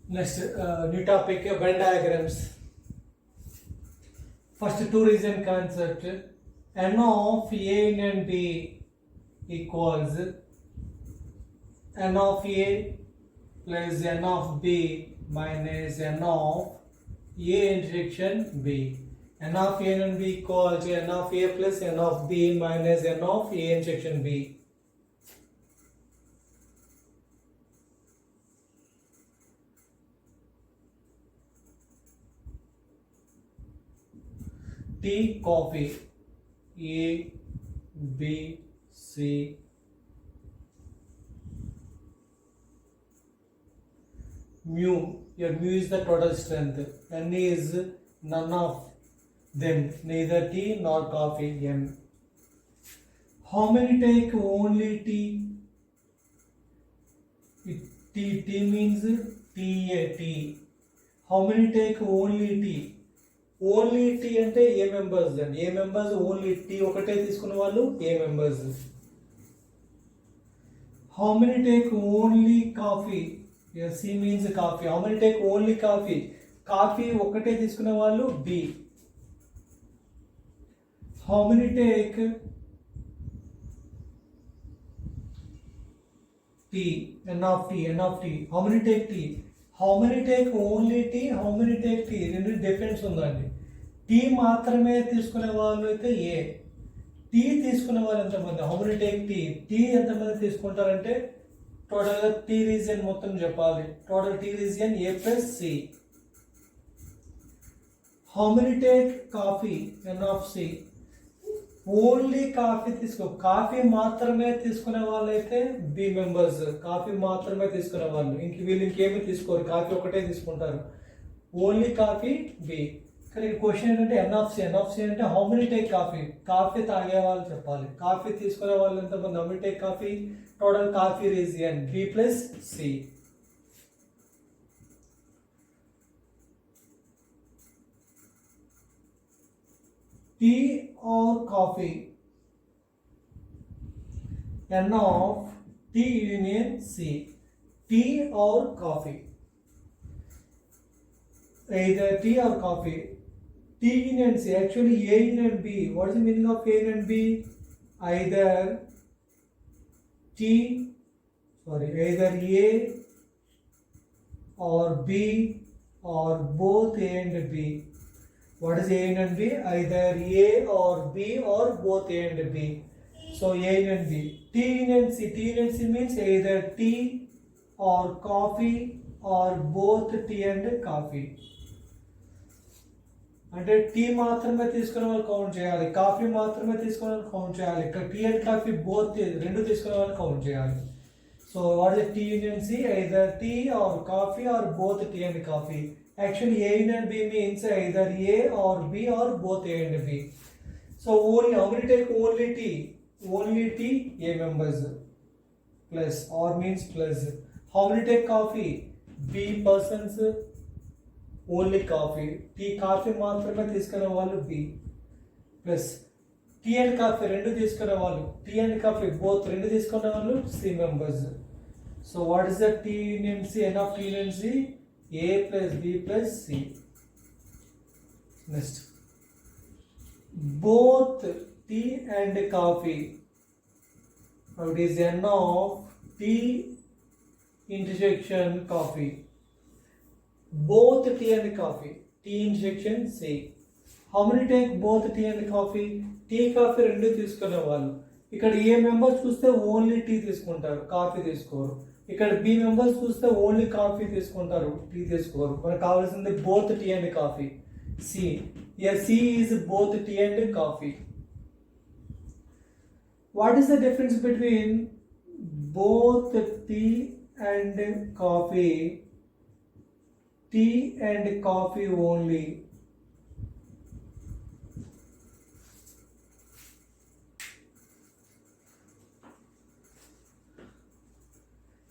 Next, new topic, Venn diagrams. First two reason concept. N of A and B equals N of A plus N of B minus N of A intersection B. N of A and B equals N of A plus N of B minus N of A intersection B. Tea, coffee, A, B, C. Mu, here mu is the total strength. N is none of them, neither tea nor coffee. M. How many take only tea? T means T. How many take only tea? Only tea అంటే A members అండి, ఏ members only tea ఒకటే తీసుకున్న వాళ్ళు A members. How many take only coffee, C means coffee. How many take only coffee, coffee ఒకటే తీసుకునే వాళ్ళు B. How many take tea, N of T. How many take tea, how many take only tea, how many take tea, రెండు difference ఉందండి. Tea మాత్రమే తీసుకునే వాళ్ళు అయితే A, tea తీసుకునే వాళ్ళు ఎంతమంది, how many take tea, tea ఎంతమంది తీసుకుంటారంటే టోటల్గా టీ రీజియన్ మొత్తం చెప్పాలి. Total tea region A plus C. How many take coffee, N of C. Only coffee coffee మాత్రమే తీసుకునే వాళ్ళైతే బి మెంబర్స్, కాఫీ మాత్రమే తీసుకునే వాళ్ళు. వీళ్ళు ఇంకేమీ తీసుకోరు, కాఫీ ఒకటే తీసుకుంటారు. Only coffee B. కానీ క్వశ్చన్ ఏంటంటే ఎన్ ఆఫ్ సి అంటే how many take coffee, coffee తాగే వాళ్ళు చెప్పాలి. కాఫీ తీసుకునే వాళ్ళు ఎంతమంది, how many take coffee, total coffee region B plus C. Tea or coffee, N of T union C. Tea or coffee, either tea or coffee. T union C, actually A union B. What is the meaning of A union B? Either either A or B or both A and B. What is A and B? Either A or B or both A and B. So A and B. T and C means either tea or coffee or both tea and coffee. అంటే tea మాత్రమే తీసుకునే వాళ్ళు count చేయాలి, coffee మాత్రమే తీసుకునే వాళ్ళు count చేయాలి. ఇక్కడ టీ అండ్ కాఫీ బోత్ రెండు తీసుకునే వాళ్ళు కౌంట్ చేయాలి. So what is tea union C, either tea or coffee or both tea and coffee. Actually A and B means either A or B or both A and B. So only, how many take only tea? Only tea, A members plus, or means plus. How many take coffee? B persons, only coffee. Tea coffee మాత్రమే తీసుకునే వాళ్ళు B plus. Tea and coffee రెండు తీసుకునే వాళ్ళు, tea and coffee both రెండు తీసుకునే వాళ్ళు C members. So what is the T union C, N of T union C? A plus B plus C. Next, both tea and coffee. Now it is N of tea intersection coffee. Both tea and coffee. Tea intersection C. How many take both tea and coffee? Tea coffee రెండు తీసుకునే వాళ్ళు. ఇక్కడ A members చూస్తే only tea తీసుకుంటారు, coffee తీసుకోరు. ఇక్కడ B members చూస్తే only coffee తీసుకుంటారు, టీ తీసుకోరు. మనకు కావాల్సింది both tea and coffee. C, C is both tea and coffee. What is the difference between both tea and coffee, tea and coffee only?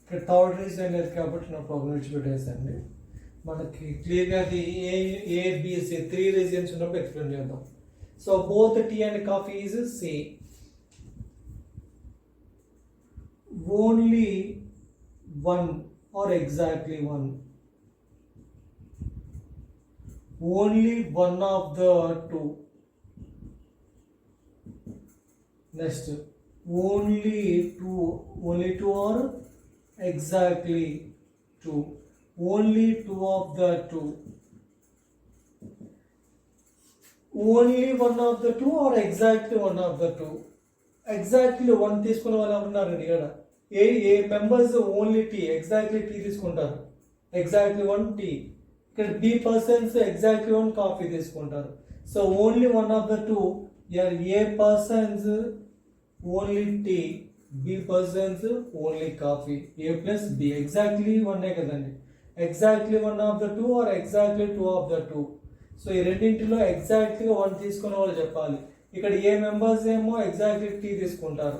ఇక్కడ third region లేదు కాబట్టి నా problem విడిచిపెట్టేసండి. మనకి క్లియర్గా అది ఏబిసి త్రీ రీజన్స్ ఉన్నప్పుడు ఎక్స్ప్లెయిన్ చేద్దాం. So both tea and coffee is C. Only one or exactly one. Only one of the two. Next only two or exactly two. Only two of the two. Only one of the two or exactly one of the two. Exactly one తీసుకునే వాళ్ళు ఎవరున్నారండి ఇక్కడ? A members only tea, exactly tea తీసుకుంటారు, exactly one tea. ఇక్కడ B persons exactly one coffee తీసుకుంటారు. So only one of the two, A persons only tea, B persons only coffee. A plus B exactly వన్నే కదండి. Exactly one of the two or exactly two of the two. So ఈ రెండింటిలో ఎగ్జాక్ట్లీగా one తీసుకునే వాళ్ళు చెప్పాలి. ఇక్కడ A members ఏమో ఎగ్జాక్ట్లీ టీ తీసుకుంటారు,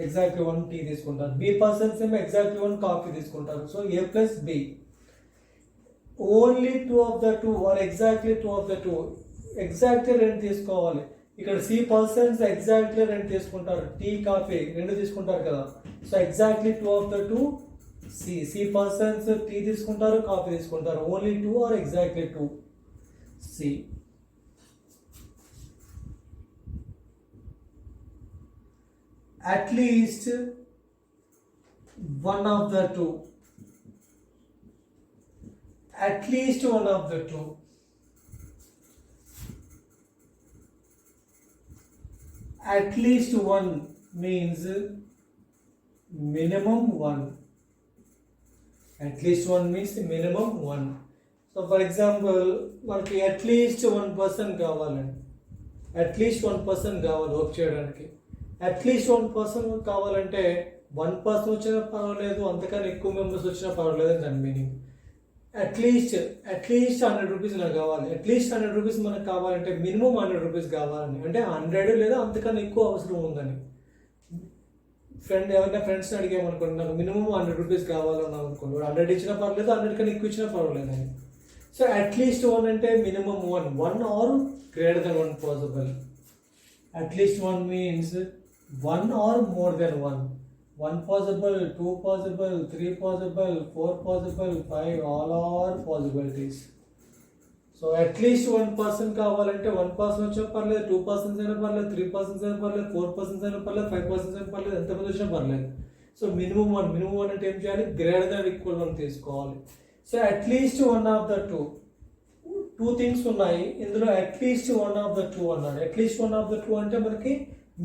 ఎగ్జాక్ట్లీ వన్ టీ తీసుకుంటారు. బి పర్సన్స్ ఏమో ఎగ్జాక్ట్లీ వన్ కాఫీ తీసుకుంటారు. So A plus B. Only two of the two or exactly two of the two. Exactly రెండు తీసుకోవాలి. ఇక్కడ సి పర్సన్స్ ఎగ్జాక్ట్లీ రెండు తీసుకుంటారు, టీ కాఫీ రెండు తీసుకుంటారు కదా. So exactly two of the two C persons tea తీసుకుంటారు, కాఫీ తీసుకుంటారు. Only two or exactly two C. At least one of the two. At least one of the two. At least one means minimum one. At least one means minimum one. So for example, మనకి at least one person కావాలండి. At least one person కావాలి work చేయడానికి. At least one person కావాలంటే one person వచ్చినా పర్వాలేదు, అంతకన్నా ఎక్కువ members వచ్చినా పర్వాలేదు అని దాని మీనింగ్. అట్లీస్ట్ 100 రూపీస్ నాకు కావాలి. అట్లీస్ట్ 100 రూపీస్ మనకు కావాలంటే మినిమం 100 రూపీస్ కావాలని, అంటే 100 లేదా అంతకన్నా ఎక్కువ అవసరం ఉందని. ఎవరైనా ఫ్రెండ్స్ని అడిగామనుకోండి, నాకు మినిమం 100 రూపీస్ కావాలని అనుకోండి, 100 ఇచ్చినా పర్లేదు, 100 కన్నా ఎక్కువ ఇచ్చినా పర్వాలేదు అని. సో అట్లీస్ట్ వన్ అంటే minimum one or greater than one possible. At least one means one or more than one. One possible, two possible, three possible, four possible, five, all are possibilities. So at least one person కావాలంటే one person వచ్చినా పర్లేదు, 2 persons అయినా పర్లేదు, 3 persons అయినా పర్లేదు, 4 persons అయినా పర్లేదు, 5 persons అయినా పర్లేదు, ఎంతమంది వచ్చినా పర్లేదు. సో మినిమం వన్ అంటే ఏం చేయాలి? గ్రేటర్ దాన్ ఈక్వల్ వన్ తీసుకోవాలి. So at least one of the two things ఉన్నాయి ఇందులో. At least one of the two అన్నాడు. At least one of the two అంటే మనకి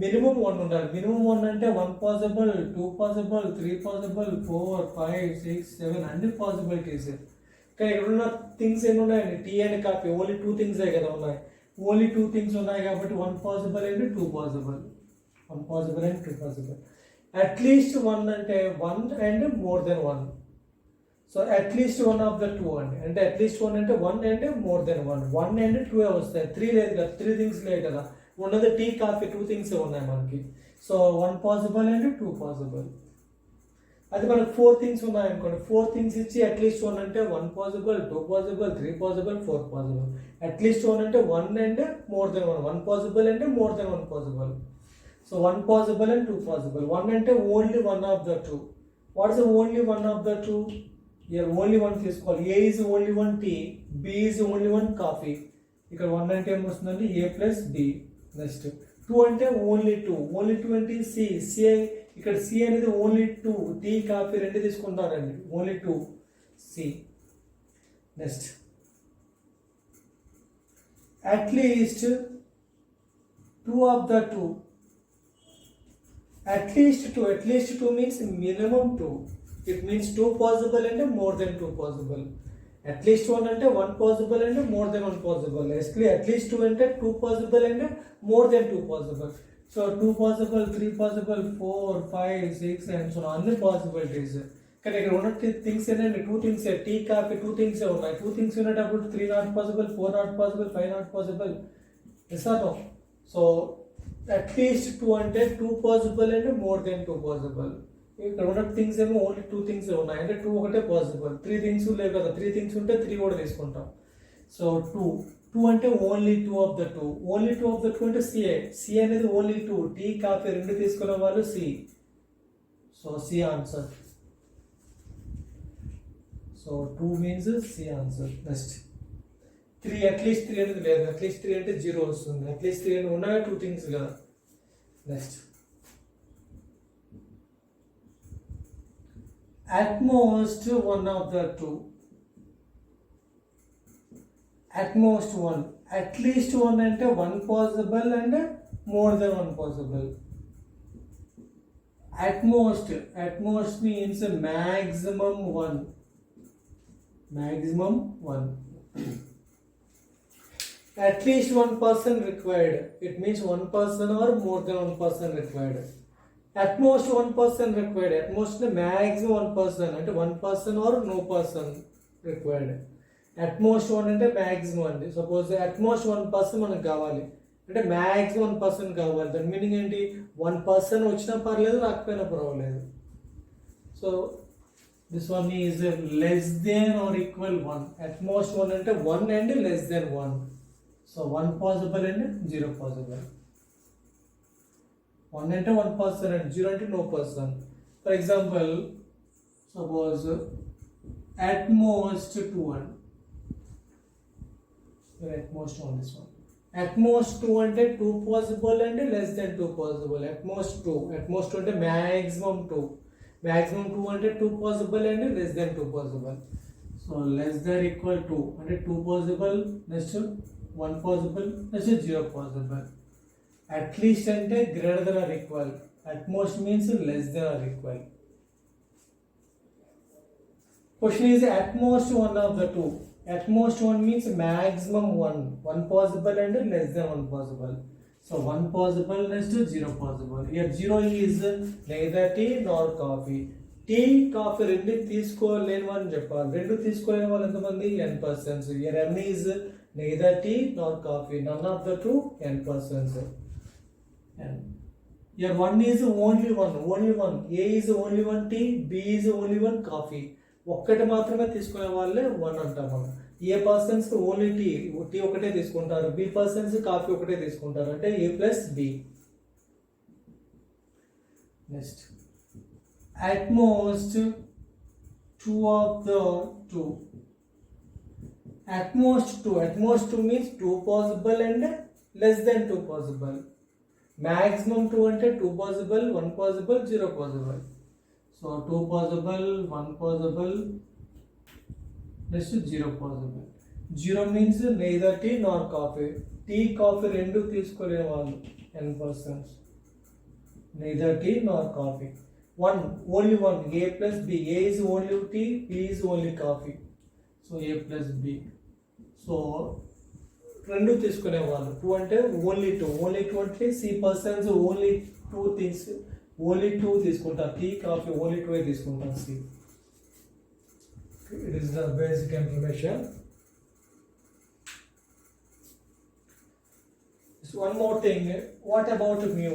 మినిమం వన్ ఉండాలి. మినిమం వన్ అంటే 1 పాసిబుల్, 2 పాసిబుల్, 3 పాసిబుల్, 4, 5, 6, 7 అన్ని పాసిబిలిటీస్. కానీ ఇక్కడ ఉన్న థింగ్స్ ఏమి ఉన్నాయండి? టీ అండ్ కాఫీ ఓన్లీ 2 థింగ్సే కదా ఉన్నాయి. ఓన్లీ 2 థింగ్స్ ఉన్నాయి కాబట్టి 1 possible and 2 possible. 1 possible and 2 possible. At least one అంటే 1 and more than 1. So at least one of the two అండి. అంటే అట్లీస్ట్ వన్ అంటే 1 అండ్ మోర్ దెన్ 1. 1 అండ్ 2 వస్తాయి, 3 లేదు కదా, 3 థింగ్స్ లేదు కదా. ఉన్నది టీ కాఫీ 2 థింగ్స్ ఉన్నాయి మనకి. So 1 possible and 2 possible. అది మనకు 4 థింగ్స్ ఉన్నాయనుకోండి, 4 థింగ్స్ ఇచ్చి అట్లీస్ట్ వన్ అంటే 1 possible, 2 possible, 3 possible, 4 possible. At least one అంటే 1 అండ్ మోర్ దెన్ 1. 1 పాసిబుల్ అంటే more than 1 possible. So 1 possible and 2 possible. 1 అంటే only one of the two. What is only one of the two? Here only one తీసుకోవాలి. A is only one tea, B is only one coffee. ఇక్కడ 1 అంటే ఏమొస్తుందండి? A plus B. Next 2 అంటే only 2. Only 2 అంటే C. ఇక్కడ C అనేది only 2, tea coffee రెండు తీసుకుంటారండి. Only 2 C. Next at least 2 of the two. At least 2 means minimum 2. It means 2 possible అంటే more than 2 possible. At least one అంటే 1 పాసిబుల్ అంటే మోర్ దెన్ 1 పాసిబుల్. అట్లీస్ట్ 2 అంటే 2 పాసిబుల్ అంటే more than 2 possible. So 2 possible, 3 possible, 4, 5, 6 and so అన్ని possibilities. కానీ ఇక్కడ ఉన్న things ఏంటంటే 2 థింగ్స్. టీ కాఫీ 2 థింగ్స్ ఉన్నాయి. 2 థింగ్స్ ఉన్నప్పుడు 3 not possible, 4 not possible, 5 not possible. ఇస్తాను. సో అట్లీస్ట్ 2 అంటే 2 పాసిబుల్ అంటే మోర్ దెన్ 2 పాసిబుల్. ఇక్కడ ఉన్న థింగ్స్ ఏమో ఓన్లీ 2 థింగ్స్ ఉన్నాయి, అంటే 2 ఒకటే పాసిబుల్. 3 థింగ్స్ లేవు కదా, 3 థింగ్స్ ఉంటే 3 కూడా తీసుకుంటాం. సో 2 అంటే only 2 of the two. Only 2 of the two అంటే సి అనేది ఓన్లీ 2, టీ కాఫీ రెండు తీసుకునే వాళ్ళు C. So C answer. So 2 means C answer. Next three at least three అనేది లేదు, అట్లీస్ట్ త్రీ అంటే జీరో వస్తుంది, అట్లీస్ట్ త్రీ అని ఉన్నాయి టూ థింగ్స్ కదా. Next at most one of the two, at most one, at least one అంటే one possible and more than one possible. At most means maximum one, maximum one. At least one person required, it means one person or more than one person required. At most one person required, at most maximum one person అంటే one person or no person required. At most one అంటే maximum అండి. Suppose at most one person మనకు కావాలి అంటే maximum one person కావాలి. దాని meaning ఏంటి, one person వచ్చినా పర్లేదు రాకపోయినా పర్వాలేదు. So this one is less than or equal one. at most one అంటే one and less than one. So one possible and zero possible. One అంటే వన్ పర్సన్ అండ్ జీరో అంటే no person. For example suppose at most two and at most on this one. At most two అంటే two possible and less than two possible. at most two, at most అంటే maximum two, maximum two అంటే two possible and less than two possible. So less than equal two అంటే two possible, next one possible, next zero possible. At least అంటే greater than or equal. At most means less than or equal. Question is at most one of the two. At most one means maximum one. One possible and less than one possible. So one possible next to zero possible. Here zero is neither tea nor coffee. Tea coffee రెండు తీసుకోలేని వాళ్ళని చెప్పాలి. రెండు తీసుకోలేని వాళ్ళు ఎంతమంది, n persons. Here n is neither tea nor coffee. None of the two, n persons. Here one is only one, only one. A is only one tea, B is only one coffee. ఒక్కటి మాత్రమే తీసుకునే వాళ్ళే one అంటాం మనం. ఏ persons only tea ఒకటే తీసుకుంటారు, B persons coffee ఒకటే తీసుకుంటారు అంటే A plus B. Next at most two of the two. At most two means two possible and less than two possible. Maximum two అంటే two possible, one possible, zero possible. So two possible, one possible, next zero possible. Zero means neither tea nor coffee. Tea coffee రెండు తీసుకోలేని వాళ్ళు n persons. Neither tea nor coffee. One, only one, A plus B. A is only tea, B is only coffee. So A plus B. So రెండు తీసుకునే వాళ్ళు. Two అంటే only two, only two అంటే C persons only two things, only two తీసుకుంటారు. Tea coffee only two తీసుకుంటారు. C it is the basic information. One more thing, what about mu?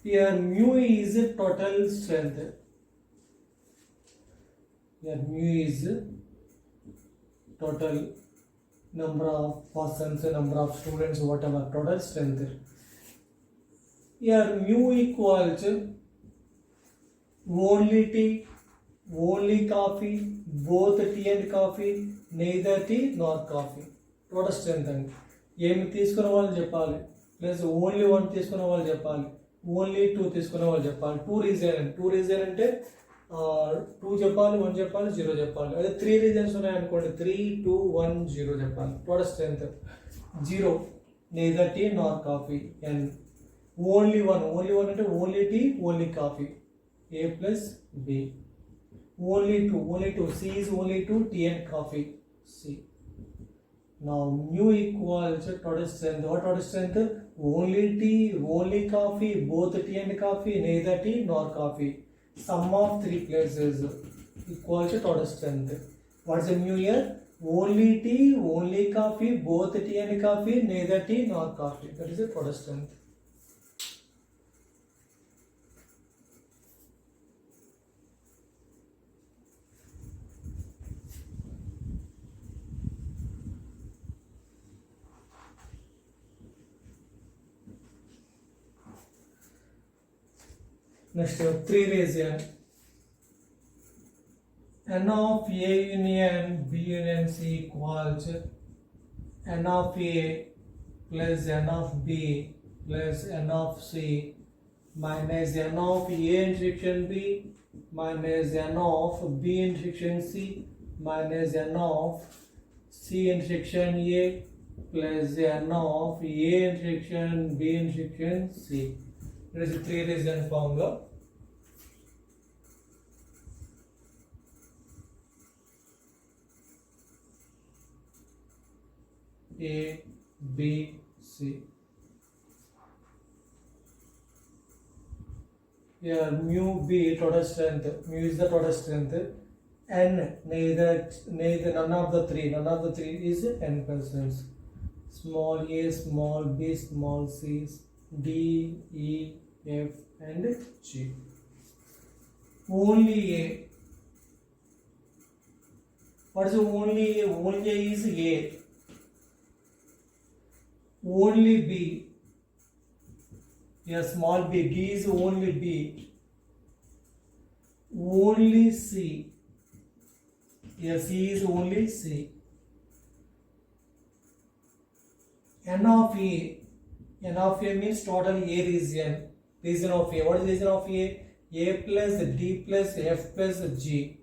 Here mu is total strength. Here mu is total number of persons, number of students, whatever, total strength. Here mu equals only tea, only coffee, both tea and coffee, neither tea nor coffee. Total strength అండి. ఏమి తీసుకున్న వాళ్ళు చెప్పాలి, plus only one తీసుకున్న వాళ్ళు చెప్పాలి, only two తీసుకున్న వాళ్ళు చెప్పాలి. టూ రీజన్ అంటే టూ చెప్పాలి, వన్ చెప్పాలి, జీరో చెప్పాలి. అదే త్రీ రీజన్స్ ఉన్నాయనుకోండి, 3, 2, 1, 0 చెప్పాలి. Total strength zero, neither tea nor coffee. And only one అంటే only tea, only coffee, A plus B. Only two, C is only two, tea and coffee, C. Now mu equals total strength. What total strength? Only tea, only coffee, both tea and coffee, neither tea nor coffee. Sum of three places equals total strength. What's the mu here? Only tea, only coffee, both tea and coffee, neither tea nor coffee. That is the total strength. Next, 3 region. N of A union B union C equals N of A plus N of B plus N of C minus N of A intersection B minus N of B intersection C minus N of C intersection A plus N of A intersection B intersection C. It is a 3 region formula. A, B, C. Here mu B total strength. Mu is the total strength. N neither none of the three. None of the three is n persons. Small a, small b, small c, D, E, F, and G. Only A. What is only A? Only A is A. Only B. Yeah, small b. D is only B. Only C. Yeah, C is only C. N of A. N of A means total A region. Region of A. What is region of A? A plus D plus F plus G.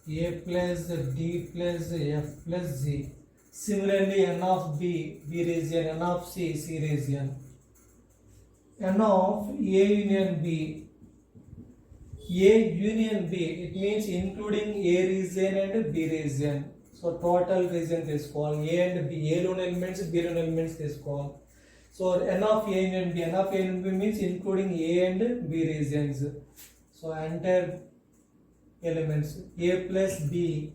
A plus D plus F plus G. Similarly, N of B, B region, N of C, C region. N of A union B, A union B, it means including A region and B region. So total region is called A and B, A lone elements, B lone elements is called. So N of A union B, N of A union B means including A and B regions. So entire elements, A plus B,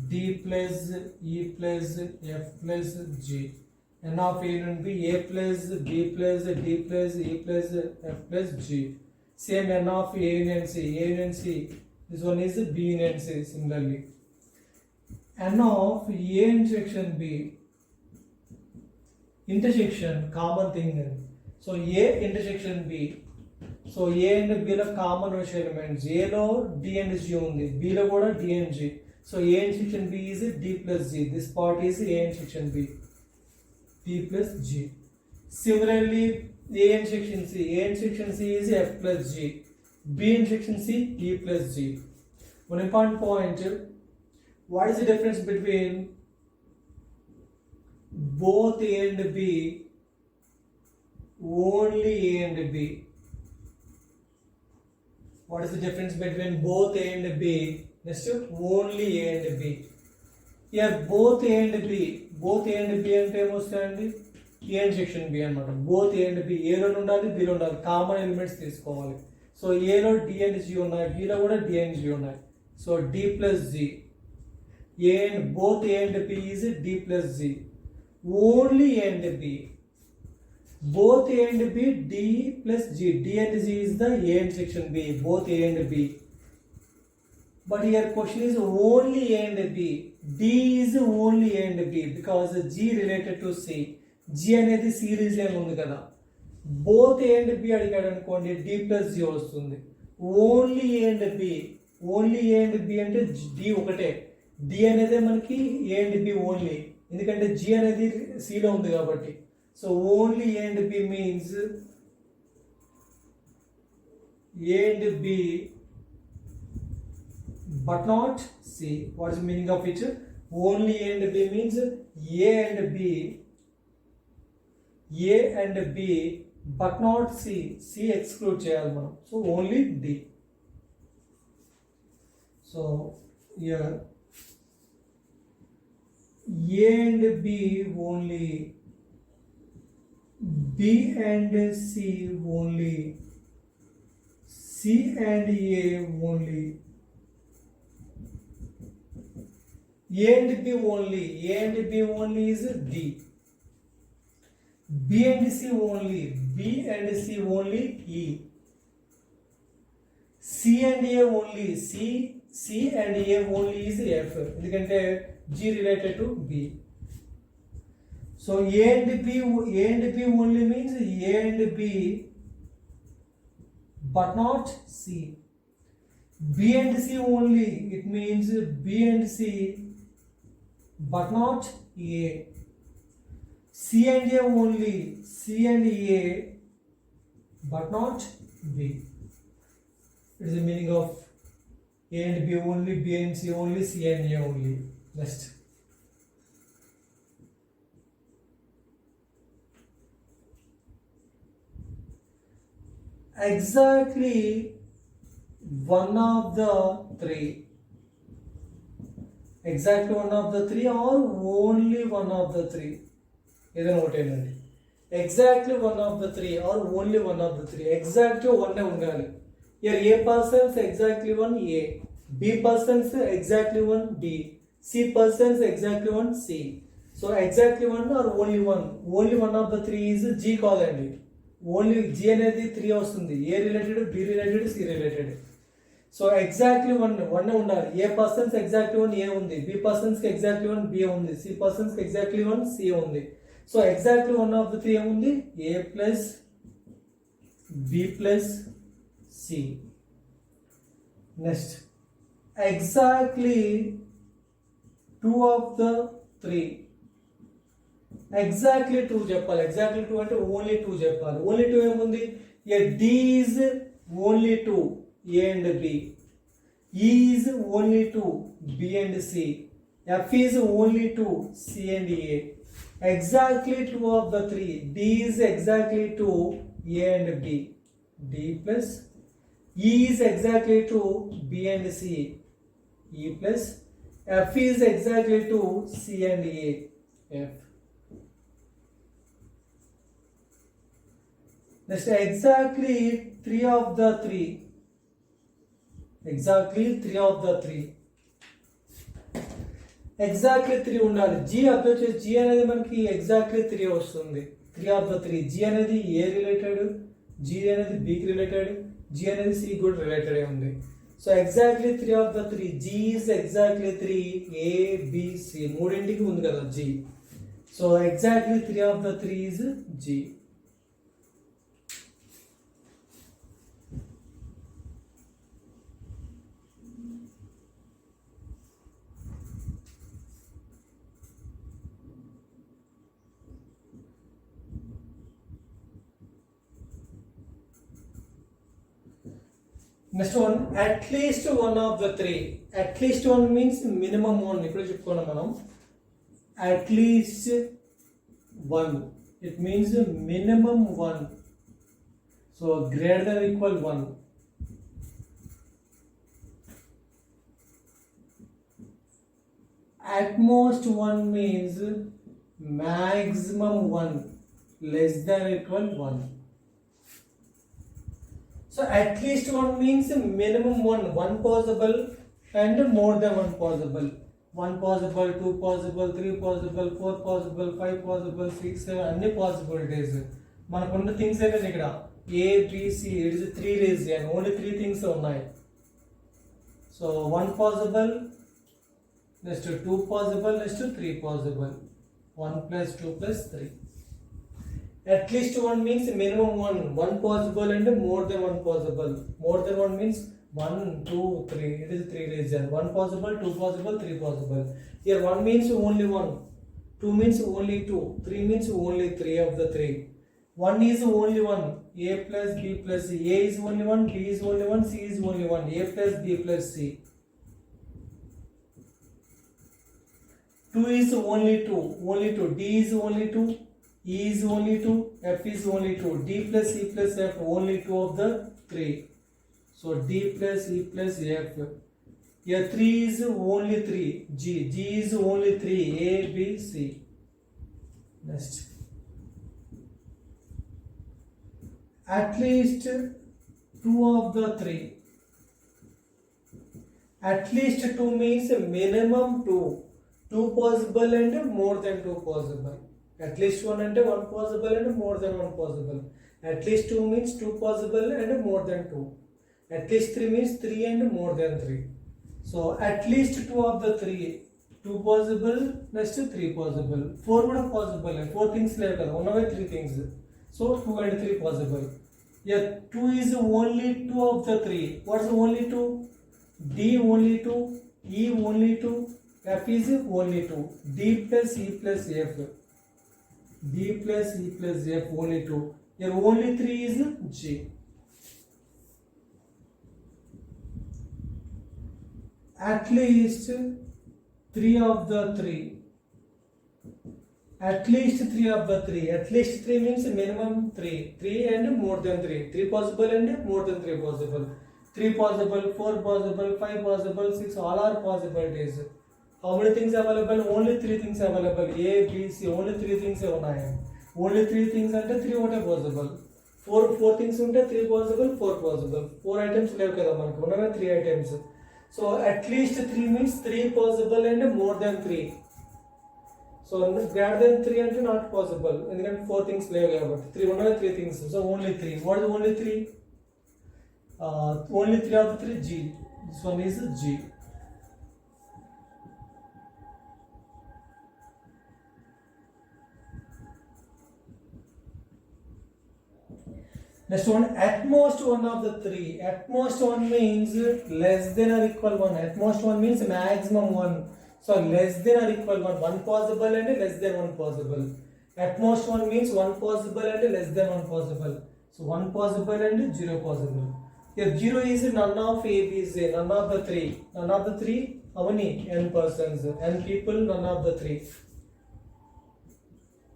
D plus E plus F plus G. N of A union B, A plus B plus D plus E plus F plus G. Same N of A union C, A union C. This one is B union C similarly. N of A intersection B. Intersection, common thing. So A intersection B. So A and B లో common elements. A లో D and G ఉంది, B లో కూడా D and G. So A intersection B is D plus G. This part is A intersection B. D plus G. Similarly, A intersection C. A intersection C is F plus G. B intersection C, E plus G. One important point. What is the difference between both A and B? Only A and B. What is the difference between both A and B? Next, only A and B. Here both A and B. Both A and B అంటే ఏమొస్తాయండి? A intersection B అన్నమాట. Both A and B. A లో ఉండాలి, B లో ఉండాలి. Common elements తీసుకోవాలి. So A లో D and G ఉన్నాయి, B లో కూడా D and G ఉన్నాయి. So D plus G. A and both A and B is D plus G. Only A and B. Both A and B, D plus G. D and G is the A intersection B. Both A and B. But here question is only A and B. D is only A and B because G related to C. G అనేది series లో ఉంది కదా. Both A and B అడిగాడు అనుకోండి, D plus G వస్తుంది. Only A and B. Only A and B అంటే D ఒకటే. D అనేది మనకి A and B ఓన్లీ, ఎందుకంటే G అనేది C లో ఉంది కాబట్టి. So only A and B means A and B but not C. What is the meaning of it? Only A and B means A and B but not C. C exclude చేయాలి మనం. So only D. So here A and B only, B and C only, C and A only, A and B only. A and B only is D. B and C only, B and C only E. C and A only, C and A only is F. ఎందుకంటే G related to B. So A and B only means A and B but not C. B and C only, it means B and C but not A. C and A only, C and A but not B. It is the meaning of A and B only, B and C only, C and A only. Next. Exactly one of the three. Exactly one of the three or only one of the three. Either note ఏంటండి exactly one of the three or only one of the three. Exactly one ఉండాలి. Here A persons exactly one A, B persons exactly one B, C persons exactly one C. So exactly one or only one. Only one of the three is G కాదండి. Only G అనేది 3 వస్తుంది. A related, B related, C related. So exactly one ఉండాలి. A persons exactly one A ఉంది, B persons కి exactly one B ఉంది, C persons కి exactly one C ఉంది. So exactly one of the three ఏముంది, A plus B plus C. Next exactly two of the three. Exactly two చెప్పాలి. Exactly two అంటే only two చెప్పాలి. Only two ఏముంది, ఏ D is only two A and B, E is only two B and C, F is only two C and A. Exactly two of the three, D is exactly two A and B, D plus E is exactly two B and C, E plus F is exactly two C and A, F. Next, exactly three of the three. Exactly three of the three. Exactly three ఉండాలి. G observe చేసి G అనేది మనకి exactly 3 వస్తుంది. 3 of the 3. G అనేది A related, G అనేది B కి related, G అనేది C కూడా రిలేటెడ్ ఉంది. So exactly 3 of the 3. G is exactly 3 A B C మూడింటికి ఉంది కదా G. So exactly 3 of the 3 is G. Next one, at least one of the three. At least one means minimum one. ఇప్పుడు చెప్పుకున్నాం మనం at least one, it means minimum one. So greater than equal one. At most one means maximum one, less than equal one. So at least one means minimum one possible and more than one possible. One possible, two possible, three possible, four possible, five possible, 6, 7 అన్ని possibilities. మనకున్న things అయితే ఇక్కడ A, B, C, it is 3 raised and only 3 things ఉన్నాయి. So one possible, next 2 possible, next 3 possible. 1 plus 2 plus 3. At least one means minimum one possible and more than one possible. More than one means 1, 2, 3. It is 3 raised and 1 possible, 2 possible, 3 possible. Here 1 means only 1, 2 means only 2, 3 means only 3 of the 3. 1 is only 1. A plus B plus C. A is only 1, B is only 1, C is only 1. A plus B plus C. 2 is only 2, only 2. D is only 2. E is only 2, F is only 2, D plus E plus F only 2 of the 3. So D plus E plus F. Here 3 is only 3, G is only 3, A, B, C. Next. At least 2 of the 3. At least 2 means minimum 2. 2 possible and more than 2 possible. At least one and one possible and more than one possible. At least 2 means 2 possible and more than 2. At least 3 means 3 and more than 3. So at least 2 of the 3. 2 possible, next 3 possible. 4 would have possible. 4 things left. One of 3 things. So 2 and 3 possible. Here 2 is only 2 of the 3. What is only 2? D only 2, E only 2, F is only 2. D plus E plus F. D plus E plus F only 2. Here only 3 is G. At least 3 of the 3. At least 3 of the 3. At least 3 means minimum 3. 3 and more than 3. 3 possible and more than 3 possible. 3 possible, 4 possible, 5 possible, 6, all are possibilities. How many things available? Only 3 things available. A, B, C, only 3 things are. Only 3 things ante 3 ఒకటే possible. 4 things ఉంటే 3 possible, 4 possible. 4 items లేవు కదా మనకు, ఉన్నవే 3 items. So at least 3 means 3 possible and more than 3. So greater than 3 అంటే not possible. ఎందుకంటే 4 things లేవు కాబట్టి 3 ఉన్నవే 3 things. So only 3. What is only 3? Only 3 of the 3 G. This one is G. Next one, at most one of the 3. At most one means less than or equal 1. At most one means maximum 1. So less than or equal 1. 1 possible and less than 1 possible. At most one means 1 possible and less than 1 possible. So 1 possible and 0 possible. Here 0 is none of A, B, C, none of the 3. None of the 3, how many? N persons, N people, none of the 3.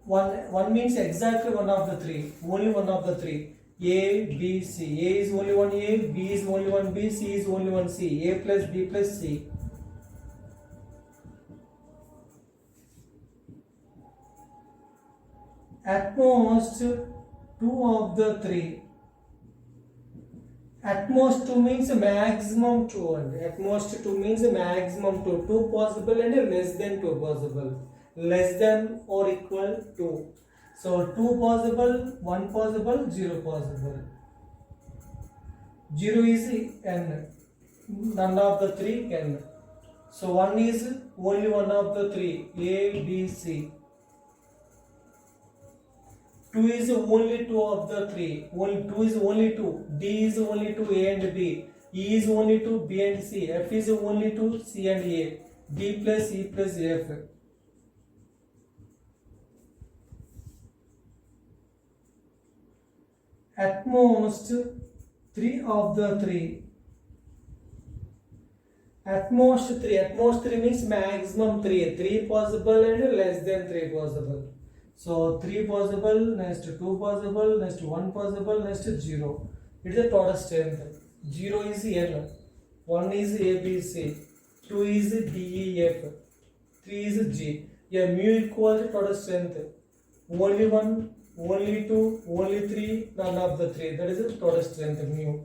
1 means exactly one of the 3. Only one of the 3. A, B, C. A is only one A, B is only one B, C is only one C. A plus B plus C. At most 2 of the 3. At most 2 means maximum 2. And at most 2 means maximum 2. 2 possible and less than 2 possible. Less than or equal to. So 2 possible, 1 possible, 0 possible. 0 is N. None of the 3 N. So 1 is only one of the 3. A, B, C. 2 is only 2 of the 3. 2 is only 2. D is only 2, A and B. E is only 2, B and C. F is only 2, C and A. D plus E plus F. At most 3 of the 3. At most 3. At most 3 means maximum 3. 3 possible and less than 3 possible. So 3 possible, next 2 possible, next 1 possible, next 0. It is the total strength. 0 is N, 1 is A, B, C, 2 is D, E, F, 3 is G. Here mu equals total strength. Only 1, only 2, only 3, none of the 3. That is the total strength mu.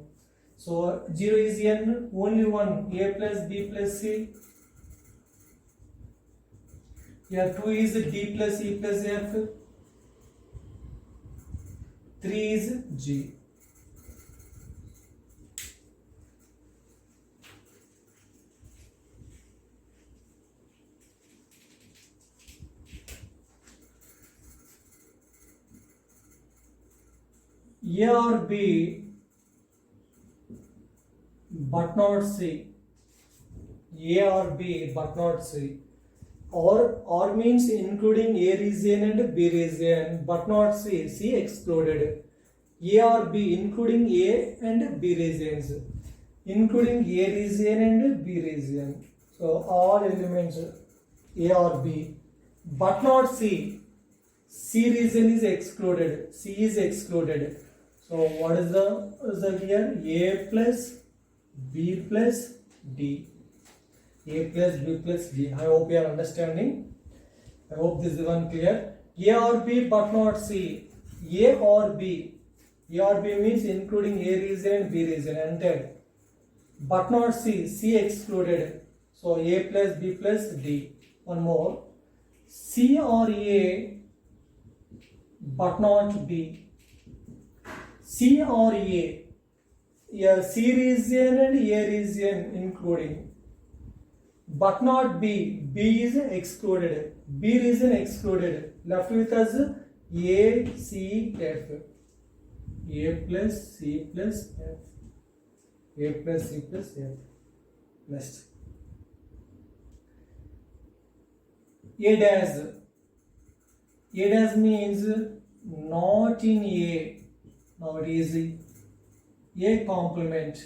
So 0 is N, only 1, A plus B plus C. Here 2 is D plus E plus F. 3 is G. A or B, but not C. A or B, but not C. Or means including A region and B region, but not C. C excluded. A or B including A and B regions. Including A region and B region. So all elements A or B, but not C. C region is excluded. C is excluded. So what is the result here? A plus B plus D. A plus B plus D. I hope you are understanding. I hope this is one clear. A or B but not C. A or B. A or B means including A region and B region entered. But not C. C excluded. So A plus B plus D. One more. C or A but not B. C or A. Yeah, C region and A region including. But not B. B is excluded. B region excluded. Left with us A, C, F. A plus C plus F. A plus C plus F. Next. A dash. A dash means not in A. Now it is A complement.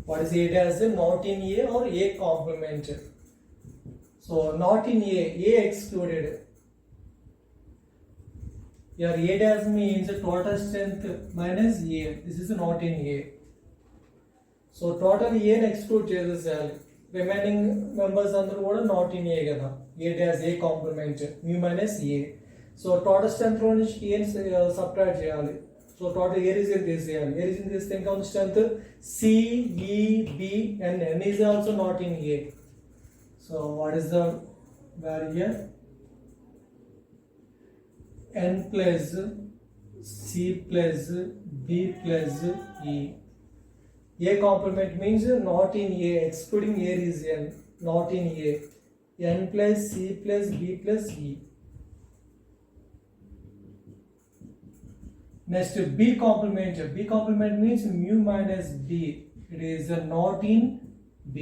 What is A dash? Not in A or A complement. So not in A excluded. Here A dash means total strength minus A. This is not in A. So total A exclude చేసేయాలి. Remaining members అందరూ కూడా not in A కదా. A dash A complement mu minus A. So total strength లో నుంచి A subtract చేయాలి. So total A region తీసేయాలి. A region తీస్తే ఇంకా ఉంది strength C, E, B and N is also not in A. So what is the value here? N plus C plus B plus E. A complement means not in A, excluding A region, not in A. N plus C plus B plus E. Next, B complement. B complement means mu minus B. It is not in B.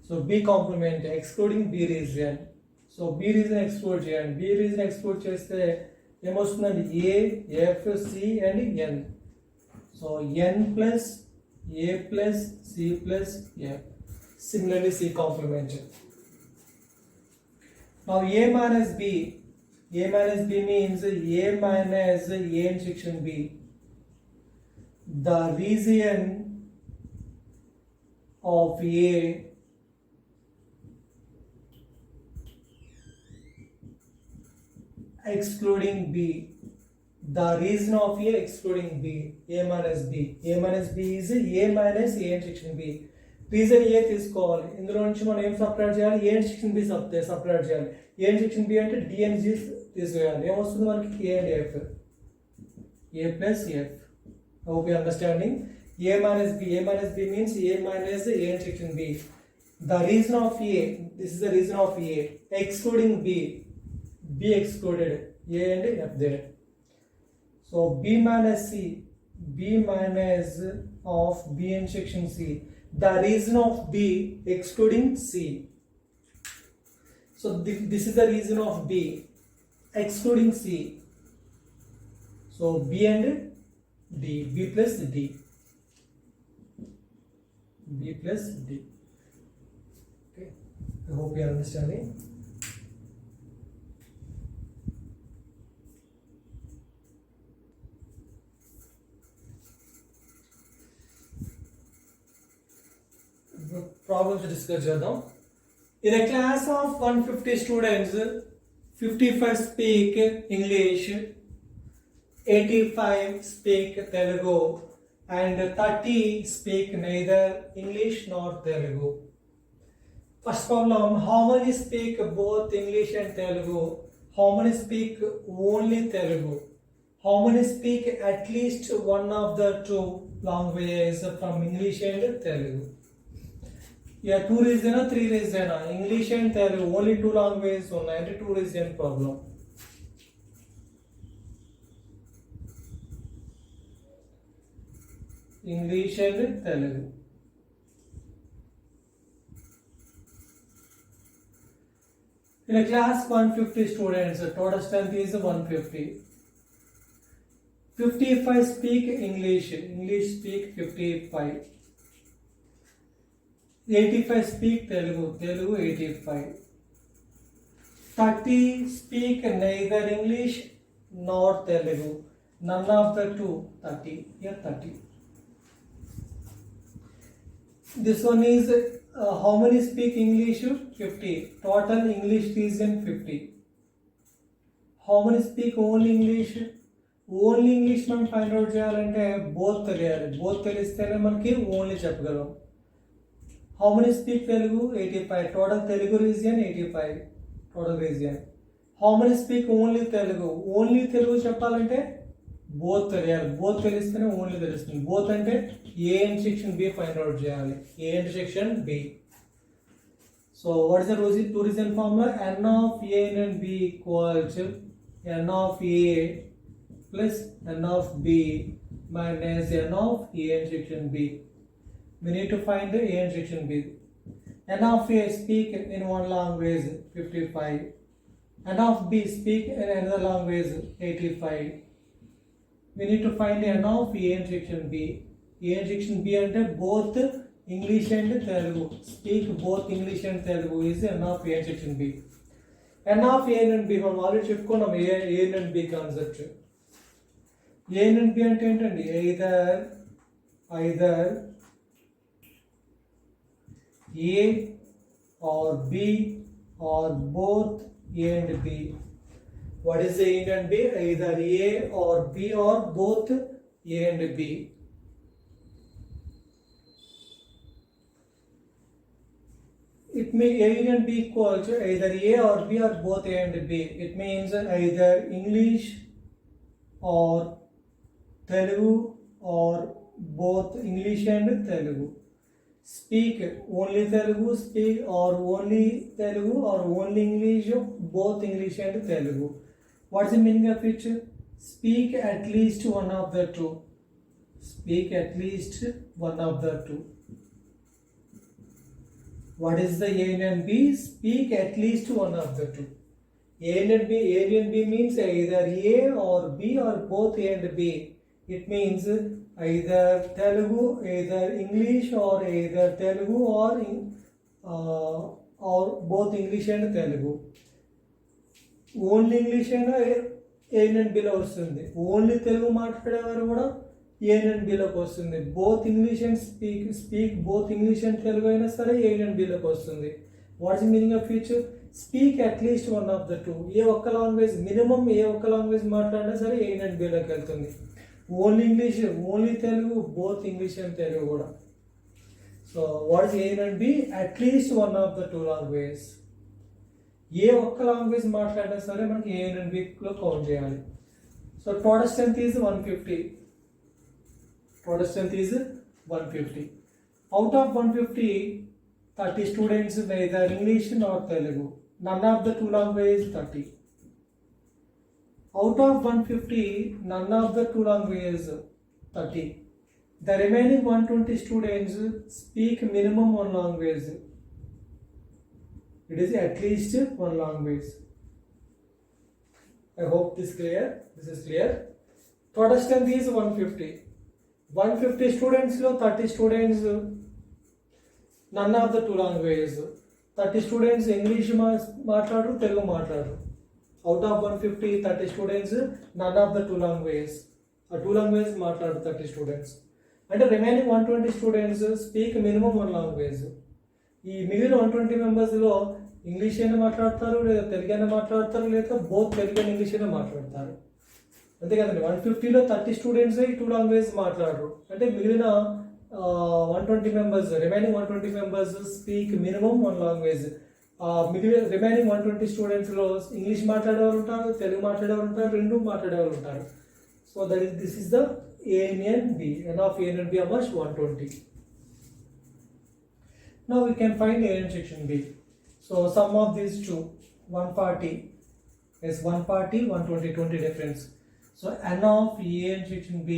So B complement excluding B region. So B region exclude చేయండి. B region exclude చేస్తే ఏమొస్తుందండి? A, F, C and N. So N plus A plus C plus F. Similarly C complement. Now A minus B. A minus B means A minus A in section B. The region of A excluding B. The region of A excluding B. A minus B. A minus B is A minus A in section B. Region A తీసుకోవాలి. ఇందులో నుంచి మనం ఏం separate చేయాలి? A in section B separate చేయాలి. A in section B అంటే D and G తీసుకోవాలి. ఏమొస్తుంది మనకి? A and F. A plus F. I hope you are understanding. A minus B. A minus B means A minus A in section B. The region of A. This is the region of A. Excluding B. B excluded. A and F there. So B minus C. B minus of B in section C. The region of B excluding C. So this is the region of B excluding C. So B and D. B plus D. B plus D. Okay. I hope you are understanding. Problems to discuss చేద్దాం. In a class of 150 students, 55 speak English, 85 speak Telugu, and 30 speak neither English nor Telugu. First problem, how many speak both English and Telugu? How many speak only Telugu? How many speak at least one of the two languages from English and Telugu? Yeah, 2 reason or 3 reason. English and Telugu only 2 languages ఉన్నాయి అంటే 2 reason problem. English and Telugu. In a class 150 students, total strength is 150. 55 speak English. English speak 55. 85 speak Telugu. Telugu 85. 30 speak neither English nor Telugu. None of the two. 30. Here 30. This one is how many speak English? 50. Total English region 50. How many speak only English? Only English మనం find out చేయాలంటే both తెలియాలి. Both తెలిస్తేనే మనకి only చెప్పగలం. How many speak Telugu? 85. Total Telugu region 85. Total region. How many speak only Telugu? Only Telugu చెప్పాలంటే both తెలియాలి. both తెలిస్తేనే only తెలుస్తుంది. both అంటే A and section B find out చేయాలి. A and section B. So what is the two reason formula? N of A and B equals n of A plus n of B minus n of A intersection B. We need to find the A intersection B. N of A speak in one language 55. N of B speak in another language 85. We need to find n of A intersection B. A intersection B and both English and Telugu. Speak both English and Telugu is n of A intersection B. N of A and B మనం already చెప్పుకున్నాం A and B concept. A and B అంటే ఏంటండి? either A or B or both A and B. What is A and B? Either A or B or both A and B. It may A and B equals to either A or B or both A and B. It means either English or Telugu or both English and Telugu. Speak only Telugu, speak or only Telugu or only English, both English and Telugu. What's the meaning of it? Speak at least one of the two. Speak at least one of the two. What is the A and B? Speak at least one of the two. A and B means either A or B or both A and B. It means either Telugu, either English or either Telugu or both English and Telugu. Only English and A and B లో వస్తుంది. Only Telugu మాట్లాడేవారు కూడా A and B లోకి వస్తుంది. Both English and speak both English and Telugu అయినా సరే A and B లోకి వస్తుంది. What's the meaning of future? Speak at least one of the two. ఏ ఒక్క లాంగ్వేజ్ మినిమం ఏ ఒక్క లాంగ్వేజ్ మాట్లాడినా సరే A and B లోకి వెళ్తుంది. Only English only Telugu both English and Telugu కూడా. So what is A and B? At least one of the two language. ఏ ఒక్క లాంగ్వేజ్ మాట్లాడినా సరే మనకి A and B లో కౌంట్ చేయాలి. So total strength is 150. Total strength is 150. Out of 150, 30 students neither English nor Telugu. None of the two languages 30. Out of 150, none of the two languages 30. The remaining 120 students speak minimum one language. It is at least one language. I hope this is clear. Total strength is 150. 150 students లో 30 students none of the two languages. 30 students English మాట్లాడరు, తెలుగు మాట్లాడరు. Out of 150, 30 students none of the two languages. ఆ two languages మాట్లాడరు 30 students. అంటే remaining 120 students speak minimum one language. ఈ మిగిలిన 120 మెంబర్స్లో English అయినా మాట్లాడతారు, లేదా తెలుగు అయినా మాట్లాడతారు, లేదా బోత్ తెలుగు అండ్ ఇంగ్లీష్ అయినా మాట్లాడతారు. అంతే కదండి. 150లో 30 స్టూడెంట్స్ ఈ టూ లాంగ్వేజ్ మాట్లాడరు. అంటే మిగిలిన 120 members remaining 120 members speak minimum one language. మిగిలిన రిమైనింగ్ 120 స్టూడెంట్స్లో ఇంగ్లీష్ మాట్లాడేవారు ఉంటారు, తెలుగు మాట్లాడేవారు ఉంటారు, రెండు మాట్లాడేవారు ఉంటారు. So this is the A and B. N of A and B how much? 120. Now we can find A intersection B. So sum of these two 140 is 140, 120, 20 difference. So N of A intersection B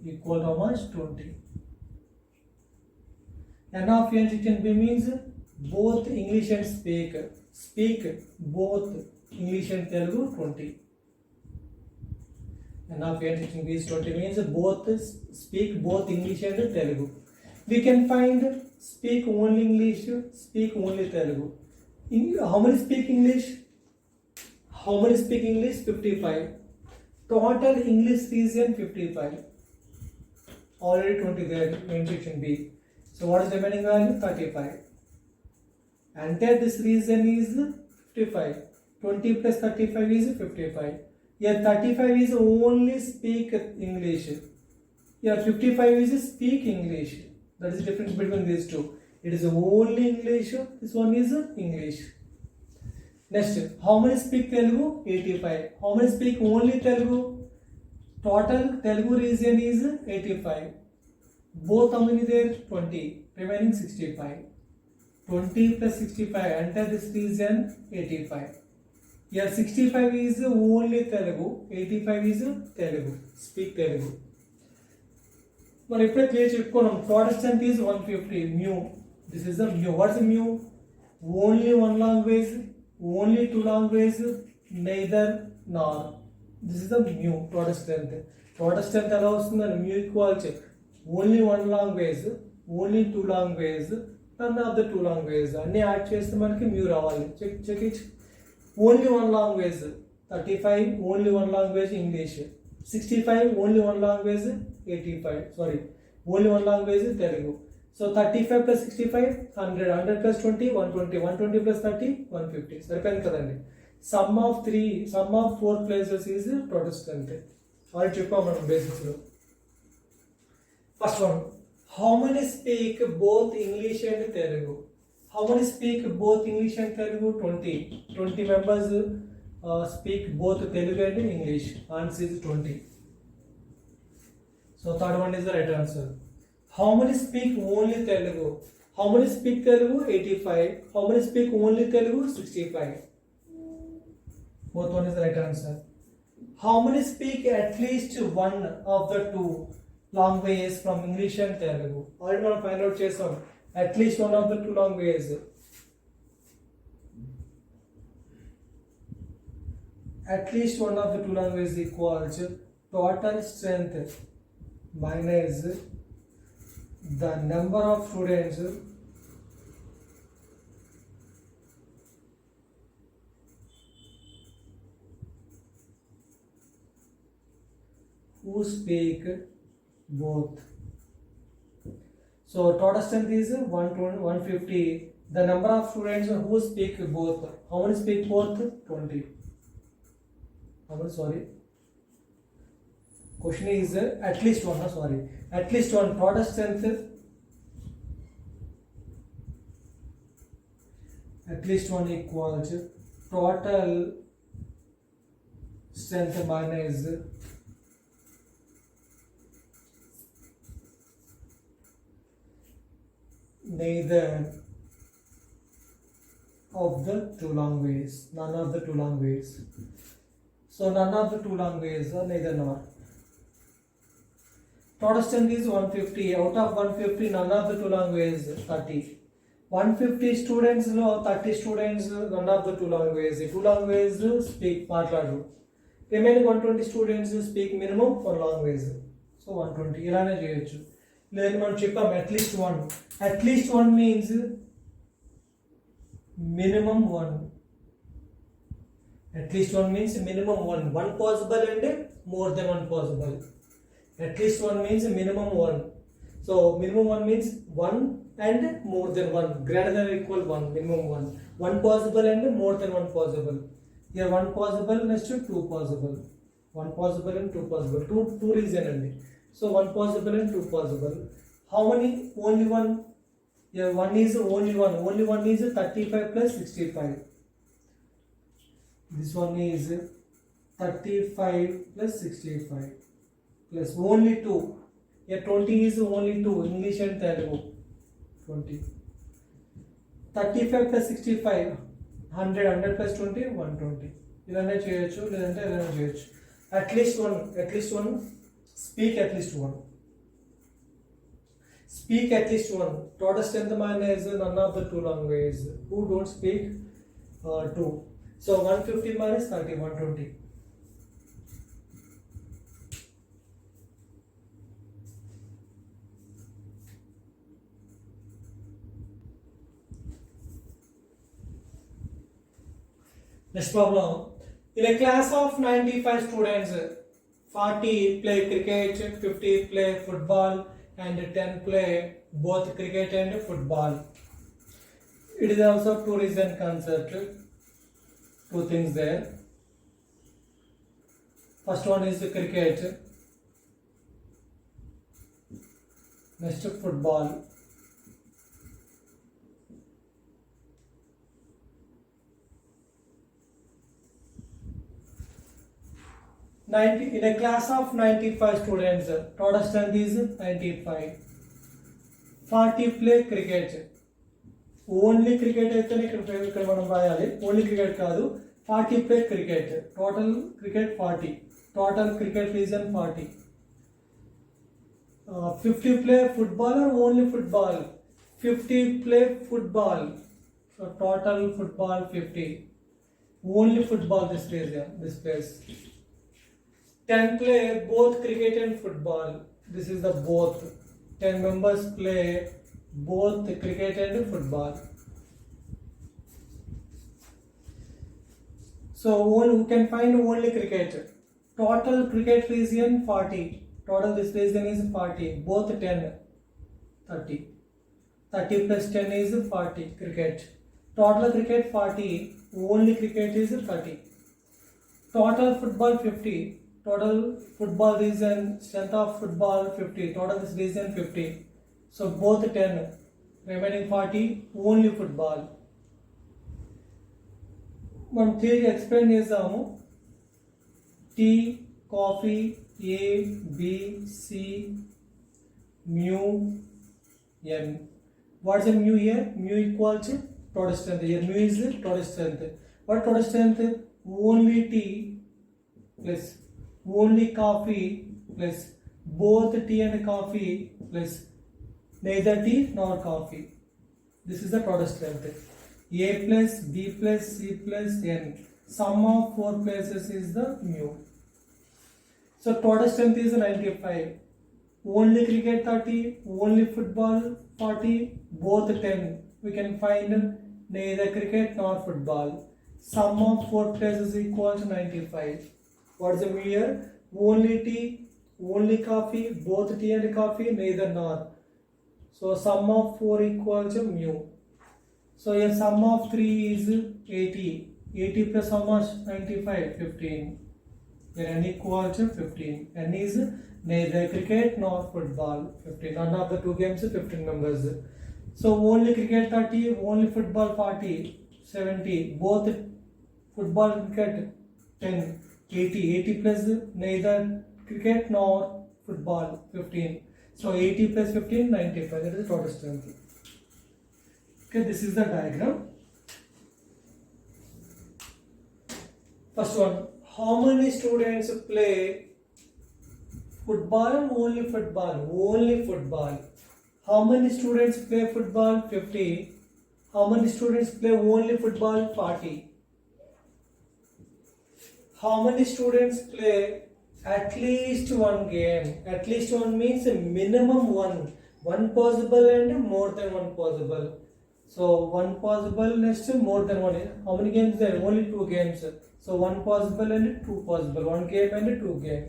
equal to how much? 20. N of A intersection B means both English and speak both English and Telugu 20. N of A intersection B is 20 means both speak both English and Telugu. We can find speak only English, speak only Telugu. How many speak English? 55. Total English region 55. Already 20 there in section B. So what is the remaining value? 35. Entire this region is 55. 20 plus 35 is 55. Here 35 is only speak English. Here 55 is speak English. That is the difference between these two. It is only English. This one is English. Next, how many speak Telugu? 85. How many speak only Telugu? Total Telugu region is 85. Both how many there? 20. Remaining 65. 20 plus 65. Enter this region 85. Here 65 is only Telugu, 85 is Telugu, speak Telugu. మరి ఇప్పుడే clear చెప్పుకున్నాం. Protestant is 150 mu. This is the mu. What's the mu? Only one language, only two language, neither nor. This is the mu. Protestant. Protestant ఎలా వస్తుందని mu equals only one language, only two language, none of the two language. అన్ని add చేస్తే మనకి mu రావాలి. Check it. Only one language 35, only one language English. 65, only one language 85, sorry, only one language Telugu. So 35 plus 65 100, 100 plus 20 120, 120 plus 30 150. సరిపోయింది కదండి. Sum of 4 places is Protestant. అది చెప్పాము మనం basics లో. First one, how many speak both English and Telugu? How many speak both English and Telugu? 20 members speak both Telugu and English. Answer is 20. So third one is the right answer. How many speak only Telugu? How many speak Telugu? 85. How many speak only Telugu? 65. Both one is the right answer. How many speak at least one of the two languages from English and Telugu? Already మనం find out చేసాం. At least one of the two languages. At least one of the two languages equals total strength minus the number of students who speak both. So total strength is 150. The number of students who speak both. How many speak both? 20. How many? Sorry. Question is at least one. Sorry. At least one. Total strength. At least one equals total strength minus neither of the two languages, none of the two languages. So none of the two languages are neither nor. Protestant is 150. Out of 150, none of the two languages 30. 150 students, 30 students, none of the two languages. The two languages speak మాట్లాడు. Remaining 120 students speak minimum one language. So 120 ఇలానే చేయొచ్చు. లేదని మనం చెప్పాం at least one. At least one means minimum one. At least one means minimum one. One possible and more then one possible. At least one means minimum one. So minimum one means one and more then one. Greater than equal one. Minimum one. One possible and more then one possible. Year one possible next two possible. One possible and two possible. Two reason అండి. So one possible and two possible. How many? Only one. Yeah, one is only one. Only one is 35 plus 65. This one is 35 plus 65 plus only two. Yeah, 20 is only two. English and Telugu. 20. 35 plus 65. 100. 100 plus 20. 120. ఇలానే చేయొచ్చు లేదంటే ఇలానే చేయొచ్చు. At least one. At least one. Speak at least one. Speak at least one. Total strength minus none of the two languages. Who don't speak? Two. So 150 minus 30, 120. Next problem. In a class of 95 students, 40 play cricket, 50 play football, and 10 play both cricket and football. It is also two reason concept. Two things there. First one is the cricket. Next football. In a class of 95 students, total strength is 95. 40 play cricket. Only cricket అయితే ఇక్కడ మనం రాయాలి. Only cricket కాదు, 40 play cricket. Total cricket 40. Total cricket reason 40. 50 play football or only football? 50 play football. So total football 50. Only football this place. 10 play both cricket and football. This is the both. 10 members play both cricket and football. So who can find only cricket? Total cricket region 40. Total this region is 40. Both 10. 30. 30 plus 10 is 40 cricket. Total cricket 40. Only cricket is 30. Total football 50. Total football region, strength of football 50. Total this region 50. So both 10. Remaining 40. Only football. మనం theory explain చేద్దాము. Tea coffee A B C mu N. What's the mu here? Mu equals total strength. Here mu is total strength. What total strength? Only tea plus only coffee plus both tea and coffee plus neither tea nor coffee. This is the total strength. A plus B plus C plus N. Sum of 4 places is the mu. So total strength is 95. Only cricket 30, only football 40, both 10. We can find neither cricket nor football. Sum of 4 places equal to 95. What is the mu here? Only tea, only coffee, both tea and coffee, neither nor. So sum of 4 equals to mu. So here sum of 3 is 80. 80 plus how much? 95, 15. Here n equals to 15. N is neither cricket nor football. 15. None of the two games 15 members. So only cricket 30, only football 40, 70. Both football and cricket 10, 80. 80 plus neither cricket nor football 15. So 80 plus 15, 95. That is the total strength. Okay, this is the diagram. First one, how many students play football and only football? Only football. How many students play football? 50. How many students play only football? 40. How many students play at least one game? At least one means minimum one. One possible and more than one possible. So one possible next more than one. How many games there? Only 2 games. So one possible and 2 possible. 1 game and 2 game.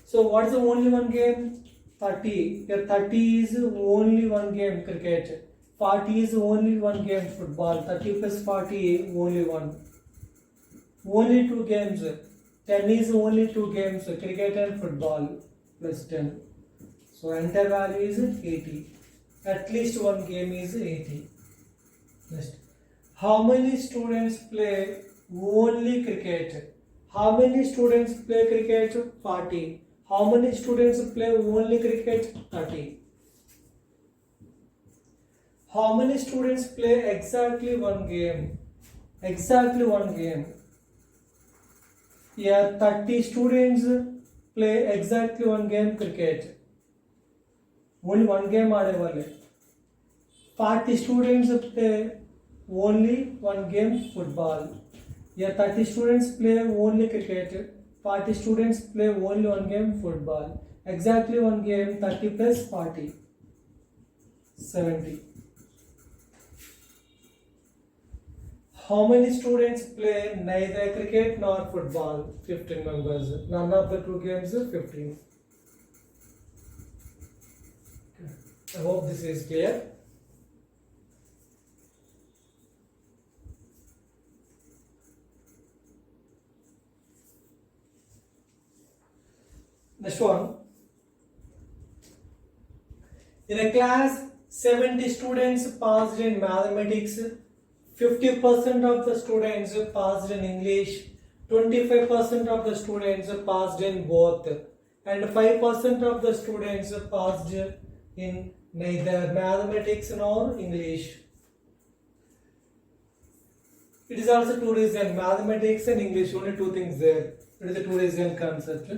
So what is the only one game? 30. Here 30 is only one game cricket. 40 is only one game football. 30 plus 40 only one. Only 2 games. 10 is only 2 games cricket and football plus 10. So entire value is 80. At least one game is 80. Next. How many students play only cricket? How many students play cricket? 40. How many students play only cricket? 30. How many students play exactly one game? Exactly one game. Yeah, 30 students play exactly one game cricket. Only one game आड़ेवाले. 40 students play only one game football. Yeah, 30 students play only cricket. 40 students play only one game football. Exactly one game, 30 plus 40. 70. How many students play neither cricket nor football? 15 members. None of the 2 games 15. I hope this is clear. Next one. In a class, 70 students passed in mathematics, 50% of the students passed in English, 25% of the students passed in both, and 5% of the students passed in neither mathematics nor English. It is also two region, mathematics and English, only two things there. It is a two region concept.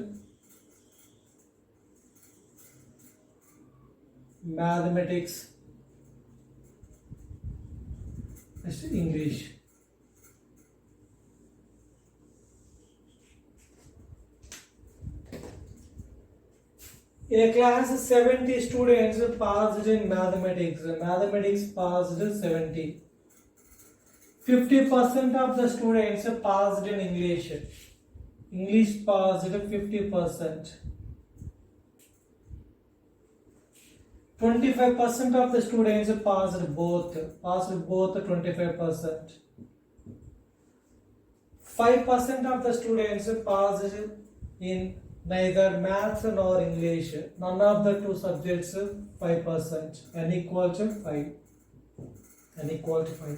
Mathematics, English. In a class, 70 students passed in mathematics. Mathematics passed 70. 50% of the students passed in English. English passed 50%. 25% of the students passed both 25%. 5% of the students passed in neither maths nor English. None of the two subjects 5%. N equal to 5. N equal to 5.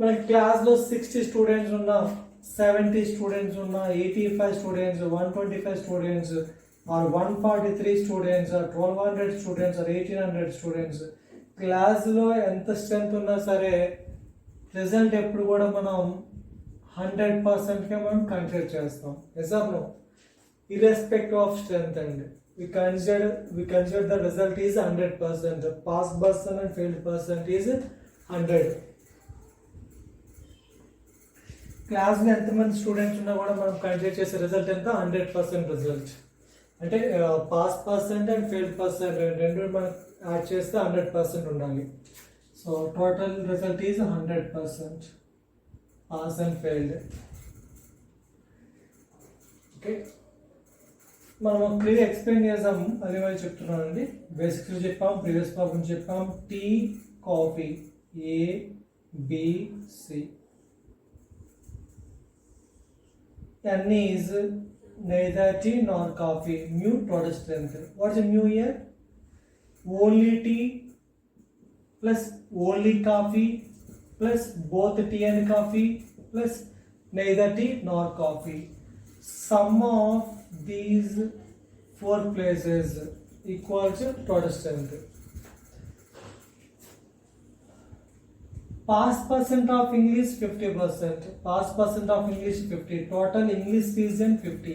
మన క్లాస్లో 60 students ఉన్నా 70 students ఉన్నా 85 students 125 students or 143 students or 1200 students or 1800 students క్లాస్లో ఎంత strength ఉన్నా సరే result ఎప్పుడు కూడా మనం 100%కే మనం కన్సిడర్ చేస్తాం. ఎగ్జామ్లో irrespective of strength and we consider the result is 100%. Pass person and failed person is 100. క్లాస్లో ఎంతమంది స్టూడెంట్స్ ఉన్నా కూడా మనం కన్సిడర్ చేసే రిజల్ట్ ఎంత 100% రిజల్ట్. అంటే pass percent and failed percent రెండు మనం యాడ్ చేస్తే 100% ఉండాలి. So total result is 100%. Pass and failed. Okay, మనం క్లియర్ ఎక్స్ప్లెయిన్ చేద్దాం. అది వాళ్ళు చెప్తున్నానండి. బేసిక్స్ చెప్పాం, ప్రీవియస్ ప్రాబ్లమ్ చెప్పాం. Tea, coffee, ABC. N is neither tea nor coffee. Mu total strength. What is mu here? Only tea plus only coffee plus both tea and coffee plus neither tea nor coffee. Sum of these four places equals total strength. Pass percent of English 50%. Pass percent of English 50. Total English region 50.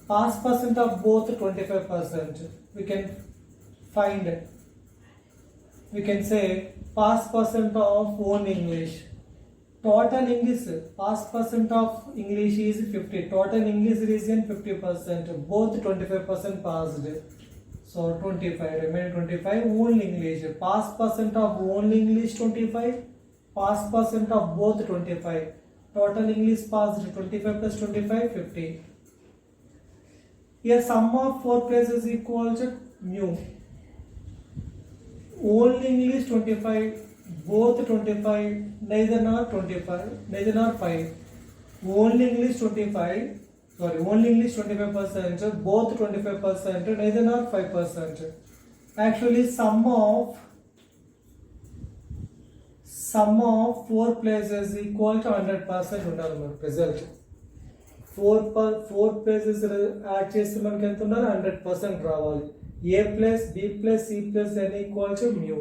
Pass percent of both 25%. We can find. We can say pass percent of own English. Total English. Pass percent of English is 50. Total English region 50%. Both 25% passed. So 25, remaining 25, only English. Pass percent of only English 25, pass percent of both 25. Total English passed 25 plus 25, 50. Here sum of four places equals mu. Only English 25, both 25, neither nor 25, neither nor 5. Only English 25. Only English 25%, both 25%, neither nor 5%. Actually, sum of four places equal to 100% ఉండాలి మన result. Four places add చేస్తే మనకి ఎంత ఉండాలి? 100% రావాలి. A plus B plus C plus N equal to mu.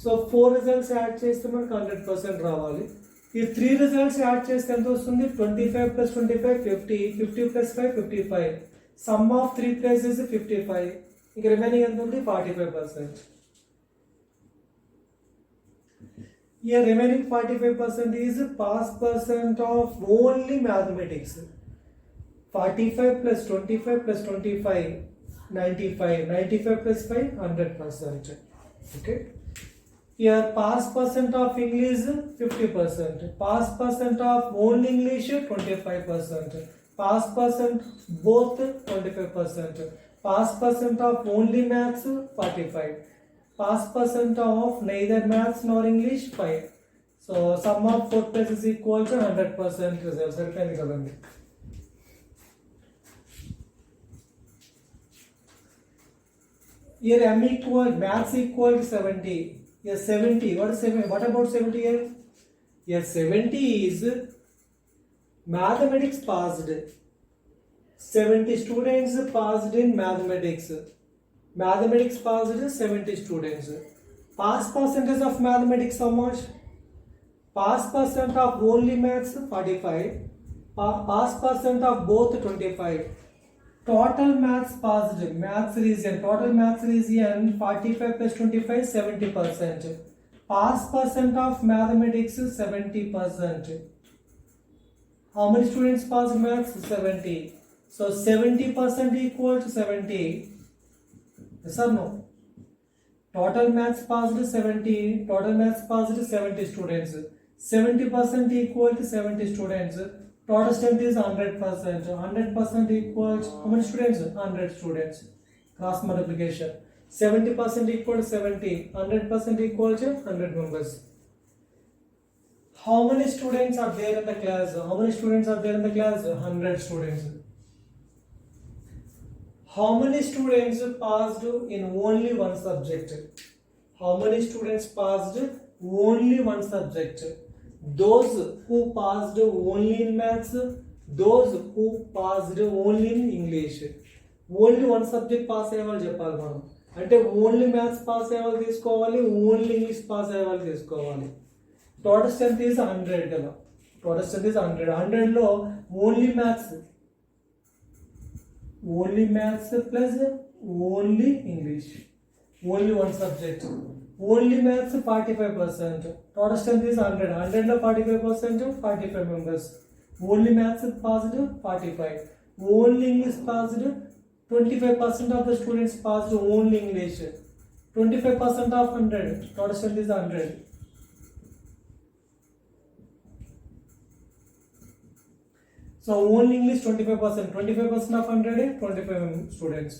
So 4 results add చేస్తే మనకి 100% రావాలి. ఈ 3 రిజల్ట్స్ యాడ్ చేస్తే ఎంత వస్తుంది? 25 plus 25 50, 50 plus 5 55. Some of 3 places 55. ఇక రిమైనింగ్ ఎంత ఉంది? 45%. Here remaining 45% is pass percent of only mathematics. 45 plus 25 plus 25, 95. 95 plus 5, 100%. Okay. Here pass percent of English 50%. Pass percent of only English 25%. Pass percent both 25%. Pass percent of only maths 45. Pass percent of neither maths nor English 5. So sum of 4 places equal to 100% results. Here M equal maths equal to 70. Yes, 70. What is 70? What about 70 here? Yes, 70 is mathematics passed. 70 students passed in mathematics. Mathematics passed 70 students. Pass percentage of mathematics how much? Pass percent of only maths 45. Pass percent of both 25. Total maths passed, maths region, total maths region 45 plus 25 70%. Pass percent of mathematics 70%. How many students passed maths? 70. So 70% equal to 70. Yes or no? Total maths passed 70. Total maths passed 70 students. 70% equal to 70 students. Total strength is 100%. 100% equals how many students? 100 students. Cross multiplication. 70% equal to 70. 100% equal to 100 members. How many students are there in the class? How many students are there in the class? 100 students. How many students passed in only one subject? How many students passed only one subject? Those who passed only in maths, those who passed only in English. Only one subject pass అయ్యేవాళ్ళు చెప్పాలి మనం. అంటే only maths pass అయ్యేవాళ్ళు తీసుకోవాలి, only English pass అయ్యేవాళ్ళు తీసుకోవాలి. Total strength is 100 కదా. Total strength is 100. 100లో only maths plus only English, only one subject. Only maths 45%. Total strength is 100. 100లో 45%, 45 members. Only maths passed 45. Only English passed 25% of the students passed only English. 25% of 100. Total strength is 100. So only English 25%. 25% of 100 is 25 students.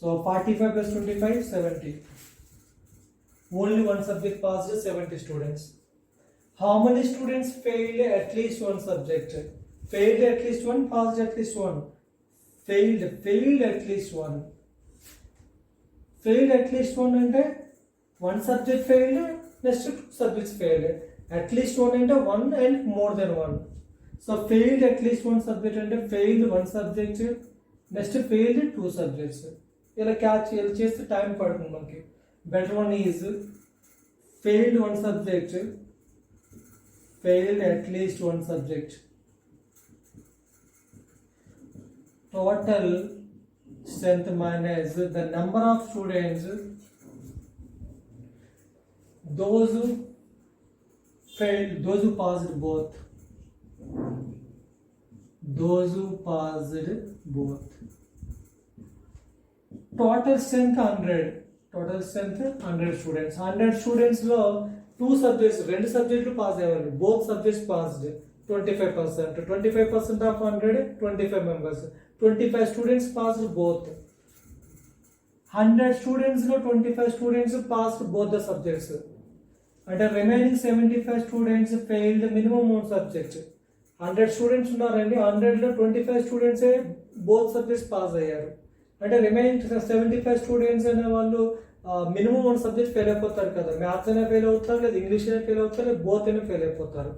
So 45 plus 25 70. Only one subject passed 70 students. How many students failed at least one subject? Failed at least one, passed at least one. Failed at least one. Failed at least one అంటే one subject failed, next two subjects failed. At least one అంటే one and more than one. So failed at least one subject అంటే failed one subject, next failed two subjects. ఇలా catch ఇలా చేస్తే time పడుతుంది మనకి. Better one is failed one subject, failed at least one subject. Total strength minus the number of students, those who failed, those who passed both. Those who passed both. Total strength 100. Total strength 100 students. 100 students లో 2 subjects, 2 subjects pass అయ్యారు. Both subjects passed. 25%. 25% of 100, 25 members. 25 students passed both. 100 students లో 25 students passed both the subjects. And the remaining 75 students failed minimum one subject. 100 students ఉన్నారండి, 100లో 25 students both subjects pass అయ్యారు. అంటే remaining 75 students అనే వాళ్ళు minimum one subject fail అయిపోతారు కదా. Maths అయినా fail అవుతారు, లేదా ఇంగ్లీష్ అయినా ఫెయిల్ అవుతారు, లేదా బోత్ అయినా ఫెయిల్ అయిపోతారు.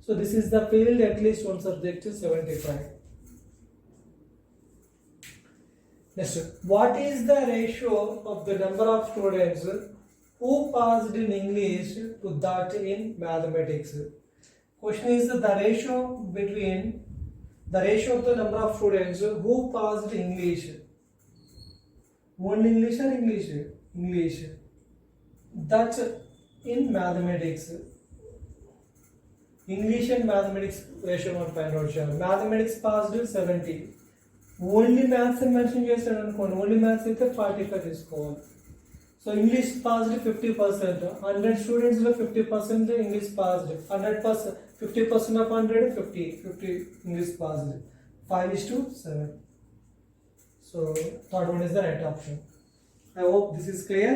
So this is the failed at least one subject 75. Next, what is the ratio of the number of students who passed in English to that in mathematics? Question is the ratio between the ratio of the number of students who passed English. Only English or English? English. That's in mathematics. English and mathematics ratio not find out here. Mathematics passed 70. Only maths and mention చేస్తాడు అనుకోండి, only maths అయితే 45 తీసుకోవాలి. So English passed 50%. 100 స్టూడెంట్స్లో 50% English passed. 100%, 50% of 100 50 English passed. 5:7. So third one is the right option. I hope this is clear.